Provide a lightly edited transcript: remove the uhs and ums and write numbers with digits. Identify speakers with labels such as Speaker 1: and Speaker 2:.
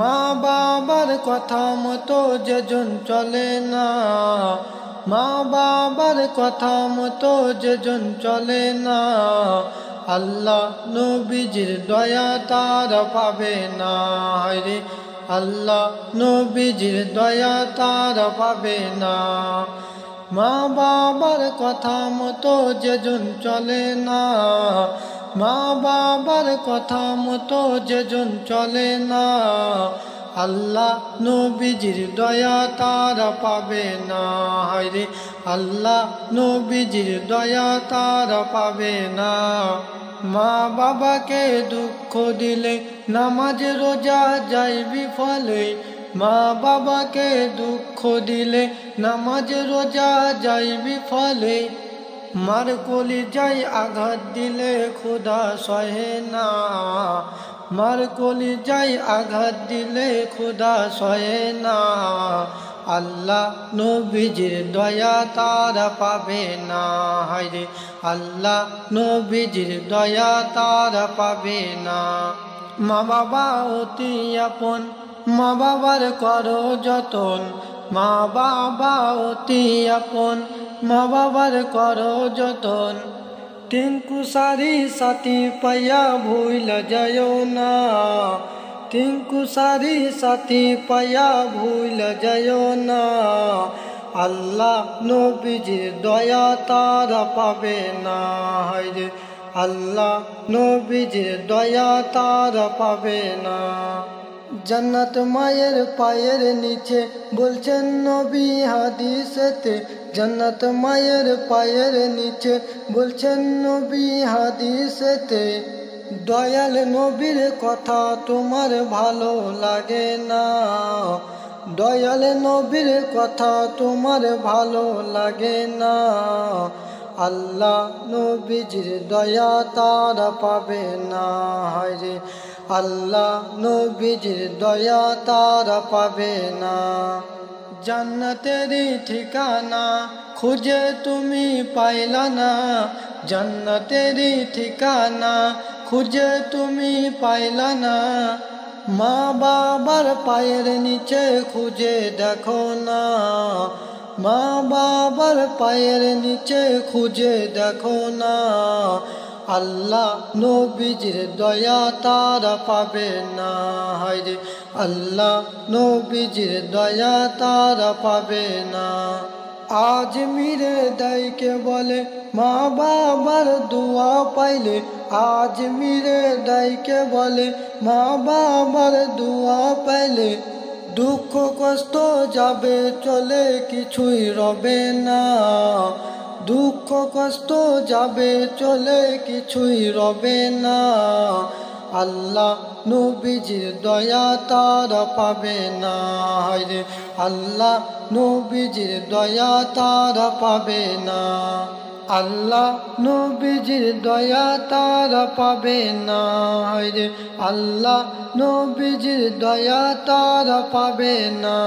Speaker 1: মা বাবার কথা মতো যেজন চলে না, মা বাবার কথা মতো যেজন চলে না, আল্লাহ নবীজির দয়া তার পাবে না। রে আল্লাহ নবীজির দয়া তার পাবে না। মা বাবার কথা মতো যেজন চলে না, মা বাবার কথা মতো যেজন চলে না, আল্লাহ নবীজির দয়া তার পাবে না। রে আল্লাহ নবীজির দয়া তার পাবে না। মা বাবাকে দুঃখ দিলে নামাজ রোজা যায় বিফলে, মা বাবাকে দুঃখ দিলে নামাজ রোজা যায় বিফলে, মার কলিজায় আঘাত দিলে খোদা সহে না, মার কলিজায় আঘাত দিলে খোদা সহে না, আল্লাহ নবীজির দয়া তারা পাবে না। হায়রে আল্লাহ নবীজির দয়া তারা পাবে না। মা বাবা অতি আপন, মা বাবার করো যতন, মা বাবা অতি আপন, মা বাবার করো যতন, টিঙ্কু সারি সাথী পাইয়া ভুল যায়ও না, টিঙ্কু সারি সাথী পাইয়া ভুল যায়ও না, আল্লাহ নবীজির দয়া তারা পাবে না। হায়রে আল্লাহ নবীজির দয়া তারা পাবে না। জান্নাত মায়ের পায়ের নিচে বলছেন নবী হাদিসেতে, জান্নাত মায়ের পায়ের নিচে বলছেন নবী হাদিসেতে, দয়াল নবীর কথা তোমার ভালো লাগে না, দয়াল নবীর কথা তোমার ভালো লাগে না, আল্লাহ নবীজির দয়া তারা পাবে না। হায়রে আল্লাহ নবীজির দয়া তারা পাবে না। জান্নাতেরই ঠিকানা খুঁজে তুমি পাইলা না, জান্নাতেরই ঠিকানা খুঁজে তুমি পাইলা না, মা বাবার পায়ের নিচে খুঁজে দেখো না, মা বাবার পায়ের নিচে খুঁজে দেখো না, আল্লাহ নবীজির দয়া তারা পাবে না। হায়রে আল্লাহ নবীজির দয়া তারা পাবে না। আজ মিরে দাইকে বলে মা বাবার দোয়া পাইলে, আজ মিরে দাইকে বলে মা বাবার দোয়া পাইলে, দুঃখ কষ্ট যাবে চলে কিছুই রবে না, দুঃখ কষ্ট যাবে চলে কিছুই রবে না, আল্লাহ নবীজির দয়া তারা পাবে না। হায়রে আল্লাহ নবীজির দয়া তারা পাবে না, আল্লাহ নবীজির দয়া তারা পাবে না। হায়রে আল্লাহ নবীজির দয়া তারা পাবে না।